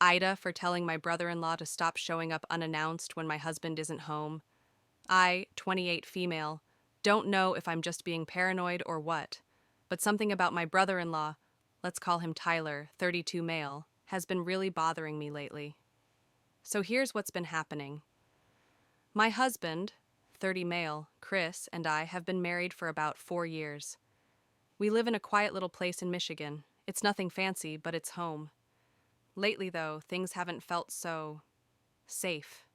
AITAH for telling my brother-in-law to stop showing up unannounced when my husband isn't home. I, 28 female, don't know if I'm just being paranoid or what, but something about my brother-in-law, let's call him Tyler, 32 male, has been really bothering me lately. So here's what's been happening. My husband, 30 male, Chris, and I have been married for about 4 years. We live in a quiet little place in Michigan. It's nothing fancy, but it's home. Lately, though, things haven't felt so safe.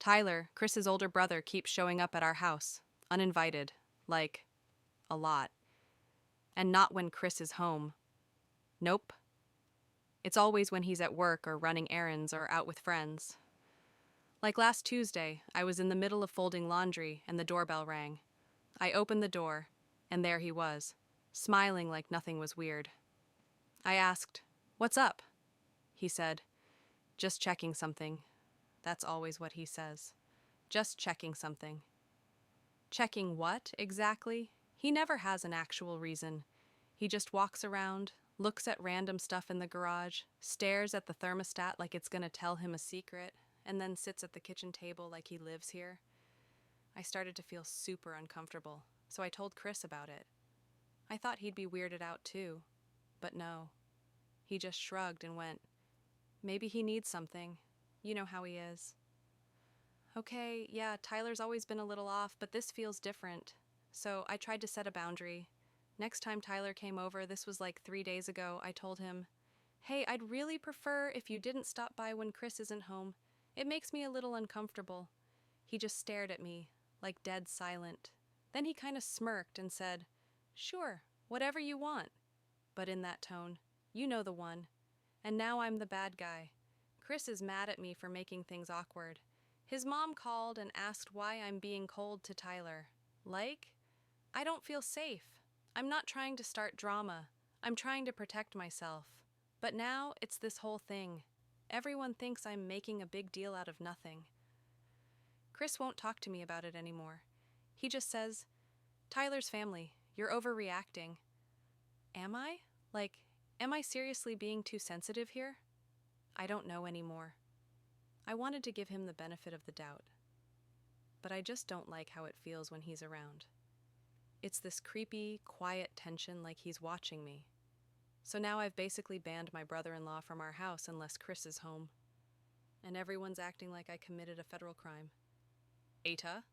Tyler, Chris's older brother, keeps showing up at our house, uninvited, like, a lot. And not when Chris is home. Nope. It's always when he's at work or running errands or out with friends. Like last Tuesday, I was in the middle of folding laundry and the doorbell rang. I opened the door, and there he was, smiling like nothing was weird. I asked, "What's up?" He said, "Just checking something." That's always what he says. Just checking something. Checking what, exactly? He never has an actual reason. He just walks around, looks at random stuff in the garage, stares at the thermostat like it's gonna tell him a secret, and then sits at the kitchen table like he lives here. I started to feel super uncomfortable, so I told Chris about it. I thought he'd be weirded out too, but no. He just shrugged and went, "Maybe he needs something. You know how he is." Okay, yeah, Tyler's always been a little off, but this feels different. So I tried to set a boundary. Next time Tyler came over, this was like 3 days ago, I told him, "Hey, I'd really prefer if you didn't stop by when Chris isn't home. It makes me a little uncomfortable." He just stared at me, like dead silent. Then he kind of smirked and said, "Sure, whatever you want." But in that tone, you know the one. And now I'm the bad guy. Chris is mad at me for making things awkward. His mom called and asked why I'm being cold to Tyler. Like? I don't feel safe. I'm not trying to start drama. I'm trying to protect myself. But now it's this whole thing. Everyone thinks I'm making a big deal out of nothing. Chris won't talk to me about it anymore. He just says, "Tyler's family, you're overreacting." Am I? Like, am I seriously being too sensitive here? I don't know anymore. I wanted to give him the benefit of the doubt. But I just don't like how it feels when he's around. It's this creepy, quiet tension like he's watching me. So now I've basically banned my brother-in-law from our house unless Chris is home. And everyone's acting like I committed a federal crime. AITAH?